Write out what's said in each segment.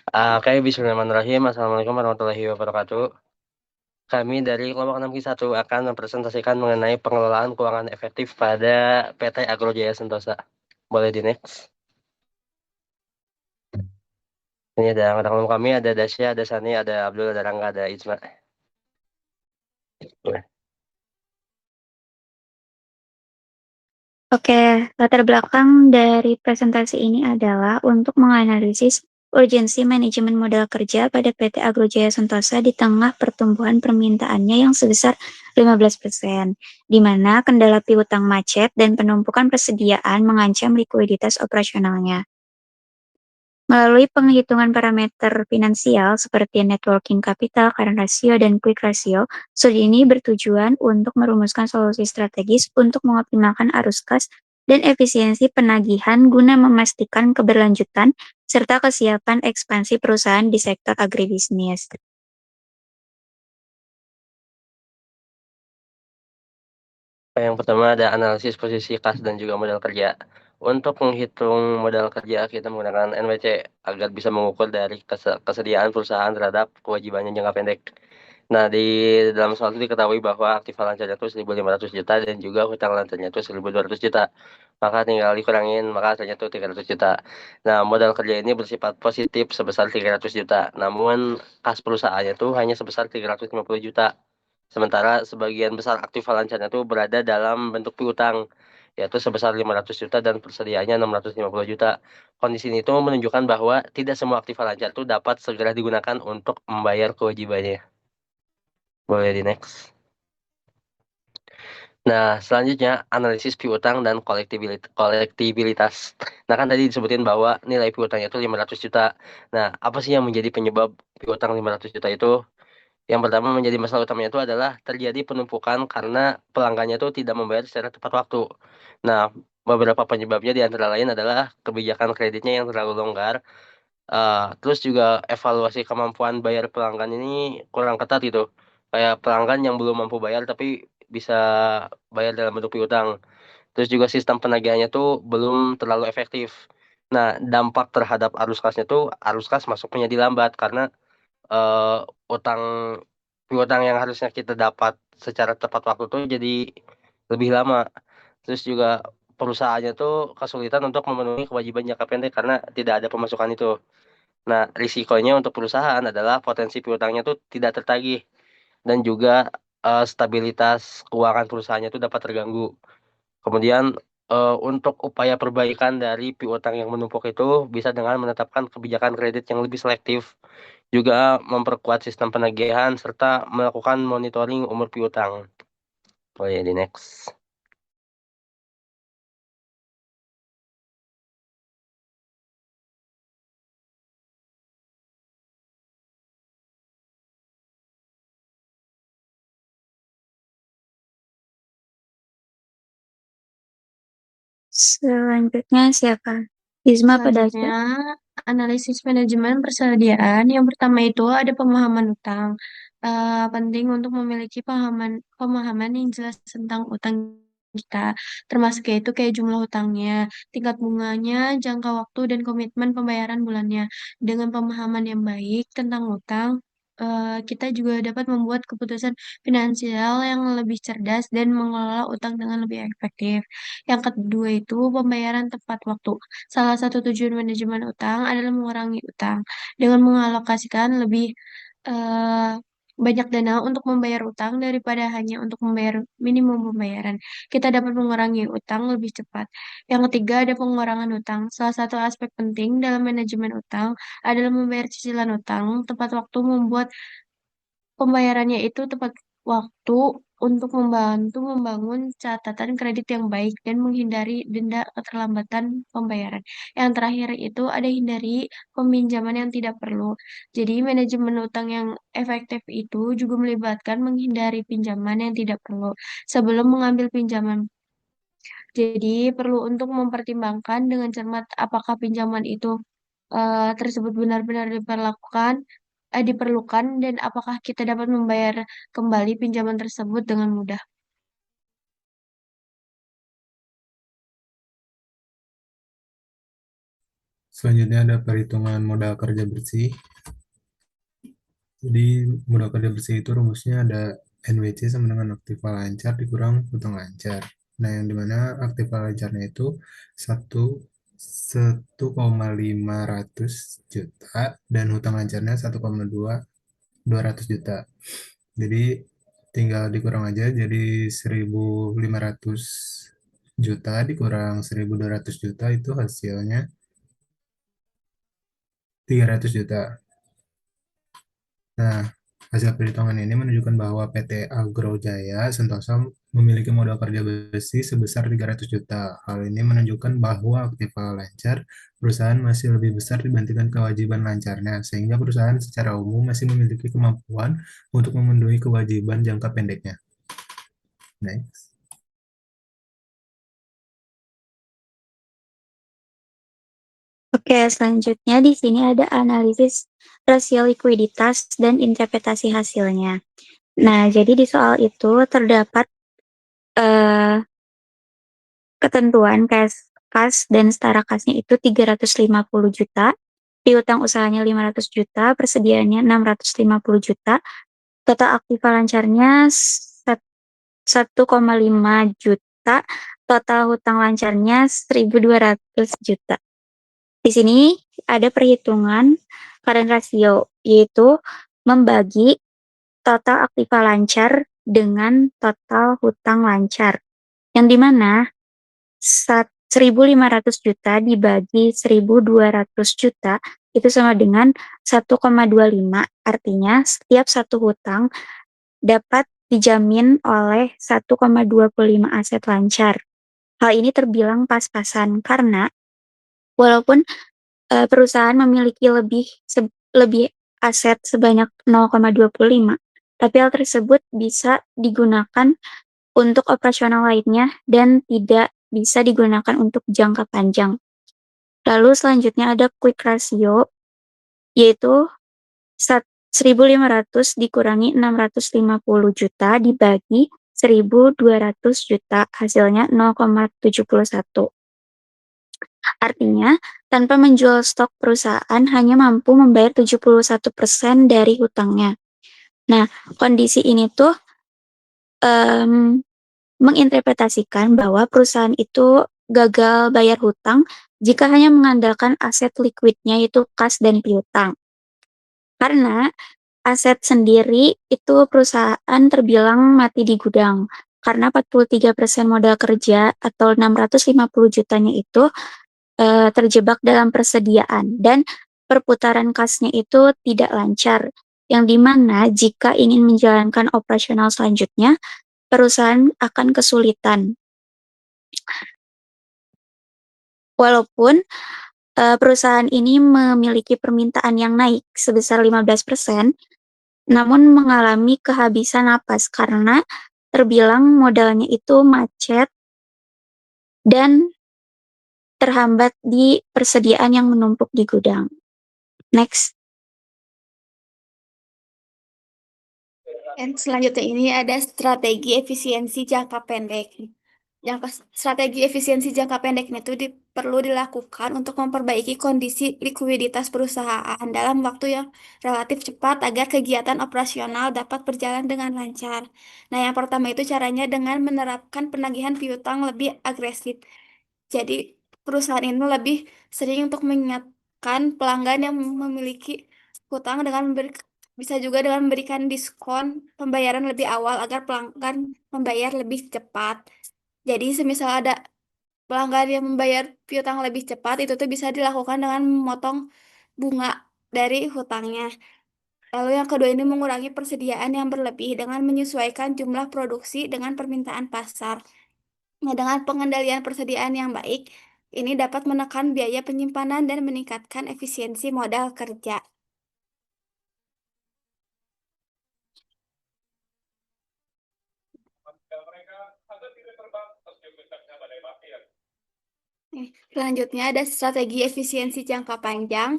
Oke, bismillahirrahmanirrahim. Assalamualaikum warahmatullahi wabarakatuh. Kami dari kelompok 6Q1 akan mempresentasikan mengenai pengelolaan keuangan efektif pada PT Agro Jaya Sentosa. Boleh di next. Ini ada angkatan kelompok kami, ada Dasya, ada Sani, ada Abdul, ada Rangga, ada Isma. Oke, latar belakang dari presentasi ini adalah untuk menganalisis urgensi manajemen modal kerja pada PT Agro Jaya Sentosa di tengah pertumbuhan permintaannya yang sebesar 15%, di mana kendala piutang macet dan penumpukan persediaan mengancam likuiditas operasionalnya. Melalui penghitungan parameter finansial seperti net working capital, current ratio, dan quick ratio, studi ini bertujuan untuk merumuskan solusi strategis untuk mengoptimalkan arus kas dan efisiensi penagihan guna memastikan keberlanjutan serta kesiapan ekspansi perusahaan di sektor agribisnis. Yang pertama ada analisis posisi kas dan juga modal kerja. Untuk menghitung modal kerja, kita menggunakan NWC agar bisa mengukur dari kesediaan perusahaan terhadap kewajibannya jangka pendek. Nah, di dalam soal itu diketahui bahwa aktiva lancarnya itu 1.500 juta dan juga hutang lancarnya itu 1.200 juta. Maka tinggal dikurangin, maka hasilnya itu 300 juta. Nah, modal kerja ini bersifat positif sebesar 300 juta. Namun, kas perusahaannya itu hanya sebesar 350 juta. Sementara sebagian besar aktiva lancarnya itu berada dalam bentuk piutang, yaitu sebesar 500 juta dan persediaannya 650 juta. Kondisi ini itu menunjukkan bahwa tidak semua aktiva lancar itu dapat segera digunakan untuk membayar kewajibannya. Boleh di next. Nah, selanjutnya analisis piutang dan kolektibilitas. Nah, kan tadi disebutin bahwa nilai piutangnya itu 500 juta. Nah, apa sih yang menjadi penyebab piutang 500 juta itu? Yang pertama menjadi masalah utamanya itu adalah terjadi penumpukan karena pelanggannya itu tidak membayar secara tepat waktu. Nah, beberapa penyebabnya di antara lain adalah kebijakan kreditnya yang terlalu longgar, terus juga evaluasi kemampuan bayar pelanggan ini kurang ketat gitu. Kayak pelanggan yang belum mampu bayar tapi bisa bayar dalam bentuk piutang. Terus juga sistem penagihannya tuh belum terlalu efektif. Nah, dampak terhadap arus kasnya tuh arus kas masuknya jadi lambat karena utang piutang yang harusnya kita dapat secara tepat waktu tuh jadi lebih lama. Terus juga perusahaannya tuh kesulitan untuk memenuhi kewajiban jangka pendek karena tidak ada pemasukan itu. Nah, risikonya untuk perusahaan adalah potensi piutangnya tuh tidak tertagih dan juga stabilitas keuangan perusahaannya itu dapat terganggu. Kemudian untuk upaya perbaikan dari piutang yang menumpuk itu bisa dengan menetapkan kebijakan kredit yang lebih selektif, juga memperkuat sistem penagihan serta melakukan monitoring umur piutang. Oh ya, di next. Selanjutnya siapa? Isma Padasya. Selanjutnya, analisis manajemen persediaan. Yang pertama itu ada pemahaman utang. Penting untuk memiliki pemahaman yang jelas tentang utang kita, termasuk yaitu kayak jumlah utangnya, tingkat bunganya, jangka waktu, dan komitmen pembayaran bulannya. Dengan pemahaman yang baik tentang utang, kita juga dapat membuat keputusan finansial yang lebih cerdas dan mengelola utang dengan lebih efektif. Yang kedua itu pembayaran tepat waktu. Salah satu tujuan manajemen utang adalah mengurangi utang dengan mengalokasikan lebih eh, banyak dana untuk membayar utang daripada hanya untuk membayar minimum pembayaran. Kita dapat mengurangi utang lebih cepat. Yang ketiga ada pengurangan utang. Salah satu aspek penting dalam manajemen utang adalah membayar cicilan utang tepat waktu membuat pembayarannya itu tepat waktu untuk membantu membangun catatan kredit yang baik dan menghindari denda keterlambatan pembayaran. Yang terakhir itu ada hindari peminjaman yang tidak perlu. Jadi manajemen utang yang efektif itu juga melibatkan menghindari pinjaman yang tidak perlu sebelum mengambil pinjaman. Jadi perlu untuk mempertimbangkan dengan cermat apakah pinjaman itu tersebut benar-benar diperlukan dan apakah kita dapat membayar kembali pinjaman tersebut dengan mudah. Selanjutnya ada perhitungan modal kerja bersih. Jadi modal kerja bersih itu rumusnya ada NWC sama dengan aktiva lancar dikurang hutang lancar. Nah, yang dimana aktiva lancarnya itu 1,500 juta dan hutang lancarnya 1,200 juta. Jadi tinggal dikurang aja jadi 1.500 juta dikurang 1.200 juta itu hasilnya 300 juta. Nah, hasil perhitungan ini menunjukkan bahwa PT Agro Jaya Sentosa memiliki modal kerja bersih sebesar 300 juta. Hal ini menunjukkan bahwa aktiva lancar perusahaan masih lebih besar dibandingkan kewajiban lancarnya, sehingga perusahaan secara umum masih memiliki kemampuan untuk memenuhi kewajiban jangka pendeknya. Next. Oke, selanjutnya di sini ada analisis rasio likuiditas dan interpretasi hasilnya. Nah, jadi di soal itu terdapat ketentuan kas dan setara kasnya itu 350 juta, piutang usahanya 500 juta, persediaannya 650 juta, total aktiva lancarnya 1,5 juta, total hutang lancarnya 1.200 juta. Di sini ada perhitungan current ratio, yaitu membagi total aktiva lancar dengan total hutang lancar. Yang dimana 1.500 juta dibagi 1.200 juta itu sama dengan 1,25. Artinya setiap satu hutang dapat dijamin oleh 1,25 aset lancar. Hal ini terbilang pas-pasan karena walaupun perusahaan memiliki lebih aset sebanyak 0,25, tapi hal tersebut bisa digunakan untuk operasional lainnya dan tidak bisa digunakan untuk jangka panjang. Lalu selanjutnya ada quick ratio, yaitu 1.500 dikurangi 650 juta dibagi 1.200 juta, hasilnya 0,71. Artinya, tanpa menjual stok perusahaan hanya mampu membayar 71% dari hutangnya. Nah, kondisi ini tuh menginterpretasikan bahwa perusahaan itu gagal bayar hutang jika hanya mengandalkan aset liquidnya yaitu kas dan piutang. Karena aset sendiri itu perusahaan terbilang mati di gudang. Karena 43% modal kerja atau 650 jutanya itu terjebak dalam persediaan dan perputaran kasnya itu tidak lancar. Yang dimana jika ingin menjalankan operasional selanjutnya, perusahaan akan kesulitan. Walaupun perusahaan ini memiliki permintaan yang naik sebesar 15%, namun mengalami kehabisan napas karena terbilang modalnya itu macet dan terhambat di persediaan yang menumpuk di gudang. Next. Dan selanjutnya ini ada strategi efisiensi jangka pendek. Strategi efisiensi jangka pendek itu perlu dilakukan untuk memperbaiki kondisi likuiditas perusahaan dalam waktu yang relatif cepat agar kegiatan operasional dapat berjalan dengan lancar. Nah, yang pertama itu caranya dengan menerapkan penagihan piutang lebih agresif. Jadi, perusahaan ini lebih sering untuk mengingatkan pelanggan yang memiliki hutang bisa juga dengan memberikan diskon pembayaran lebih awal agar pelanggan membayar lebih cepat. Jadi semisal ada pelanggan yang membayar piutang lebih cepat, itu tuh bisa dilakukan dengan memotong bunga dari hutangnya. Lalu yang kedua ini mengurangi persediaan yang berlebih dengan menyesuaikan jumlah produksi dengan permintaan pasar. Nah, dengan pengendalian persediaan yang baik, ini dapat menekan biaya penyimpanan dan meningkatkan efisiensi modal kerja. Selanjutnya ada strategi efisiensi jangka panjang.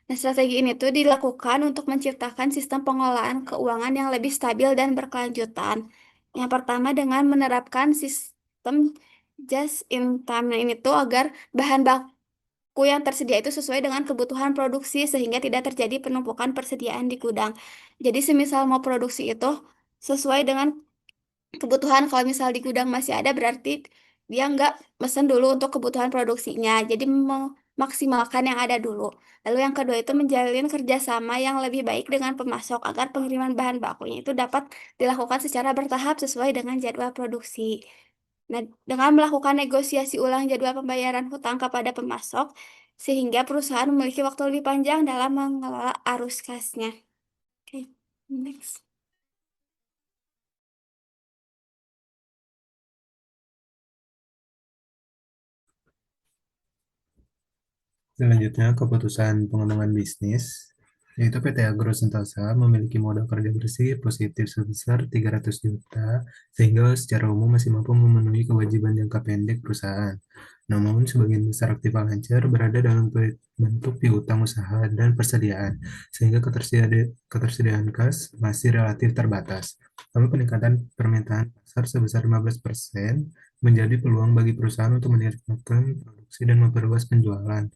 Nah, strategi ini tuh dilakukan untuk menciptakan sistem pengelolaan keuangan yang lebih stabil dan berkelanjutan. Yang pertama dengan menerapkan sistem just in time. Nah, ini tuh agar bahan baku baku yang tersedia itu sesuai dengan kebutuhan produksi sehingga tidak terjadi penumpukan persediaan di gudang. Jadi semisal mau produksi itu sesuai dengan kebutuhan. Kalau misal di gudang masih ada berarti dia nggak mesen dulu untuk kebutuhan produksinya. Jadi memaksimalkan yang ada dulu. Lalu yang kedua itu menjalin kerjasama yang lebih baik dengan pemasok agar pengiriman bahan bakunya itu dapat dilakukan secara bertahap sesuai dengan jadwal produksi. Nah, dengan melakukan negosiasi ulang jadwal pembayaran hutang kepada pemasok, sehingga perusahaan memiliki waktu lebih panjang dalam mengelola arus kasnya. Oke, next. Selanjutnya, keputusan pengembangan bisnis, yaitu PT Agro Sentosa memiliki modal kerja bersih positif sebesar 300 juta, sehingga secara umum masih mampu memenuhi kewajiban jangka pendek perusahaan. Namun, sebagian besar aktiva lancar berada dalam bentuk piutang usaha dan persediaan, sehingga ketersediaan kas masih relatif terbatas. Lalu peningkatan permintaan pasar sebesar 15% menjadi peluang bagi perusahaan untuk meningkatkan produksi dan memperluas penjualan.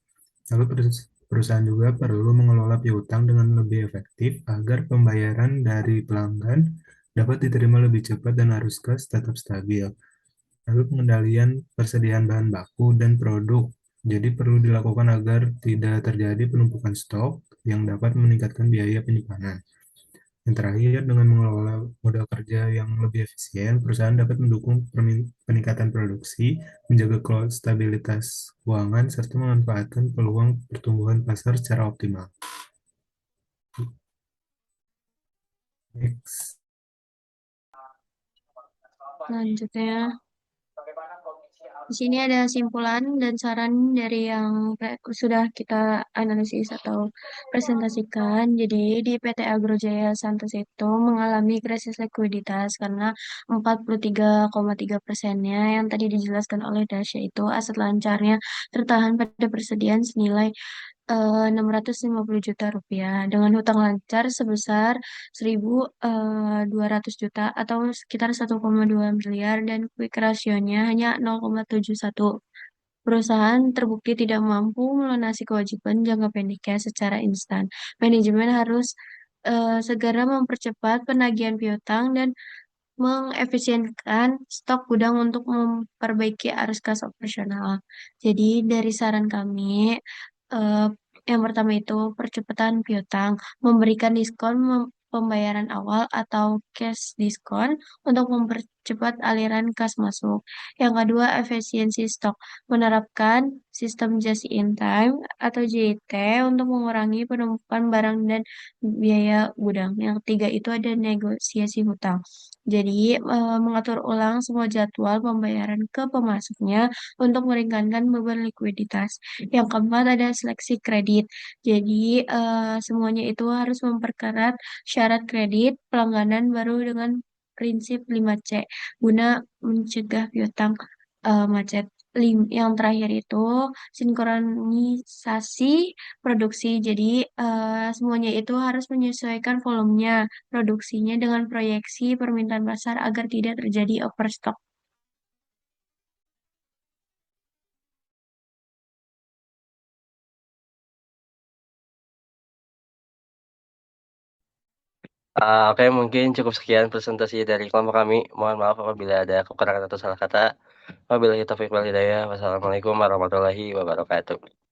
Lalu perusahaan juga perlu mengelola piutang dengan lebih efektif agar pembayaran dari pelanggan dapat diterima lebih cepat dan arus kas tetap stabil. Lalu pengendalian persediaan bahan baku dan produk. Jadi perlu dilakukan agar tidak terjadi penumpukan stok yang dapat meningkatkan biaya penyimpanan. Yang terakhir, dengan mengelola modal kerja yang lebih efisien, perusahaan dapat mendukung peningkatan produksi, menjaga stabilitas keuangan, serta memanfaatkan peluang pertumbuhan pasar secara optimal. Next. Selanjutnya, di sini ada simpulan dan saran dari yang sudah kita analisis atau presentasikan. Jadi di PT Agro Jaya Santos itu mengalami krisis likuiditas karena 43,3%-nya yang tadi dijelaskan oleh Dasya itu aset lancarnya tertahan pada persediaan senilai 650 juta rupiah dengan hutang lancar sebesar 1.200 juta atau sekitar 1,2 miliar dan quick ratio-nya hanya 0,71. Perusahaan terbukti tidak mampu melunasi kewajiban jangka pendeknya secara instan. Manajemen harus segera mempercepat penagihan piutang dan mengefisienkan stok gudang untuk memperbaiki arus kas operasional. Jadi dari saran kami, eh, yang pertama itu percepatan piutang, memberikan diskon pembayaran awal atau cash diskon untuk mempercepat aliran kas masuk. Yang kedua, efisiensi stok, menerapkan sistem just in time atau JIT untuk mengurangi penumpukan barang dan biaya gudang. Yang ketiga itu ada negosiasi hutang. Jadi, mengatur ulang semua jadwal pembayaran ke pemasoknya untuk meringankan beban likuiditas. Yang keempat ada seleksi kredit. Jadi, semuanya itu harus memperkerat syarat kredit pelangganan baru dengan prinsip 5C guna mencegah piutang macet. Yang terakhir itu sinkronisasi produksi. Jadi, semuanya itu harus menyesuaikan volumenya, produksinya dengan proyeksi permintaan pasar agar tidak terjadi overstock. Oke, mungkin cukup sekian presentasi dari kelompok kami. Mohon maaf apabila ada kekurangan atau salah kata. Wabillahi taufiq wal hidayah. Wassalamualaikum warahmatullahi wabarakatuh.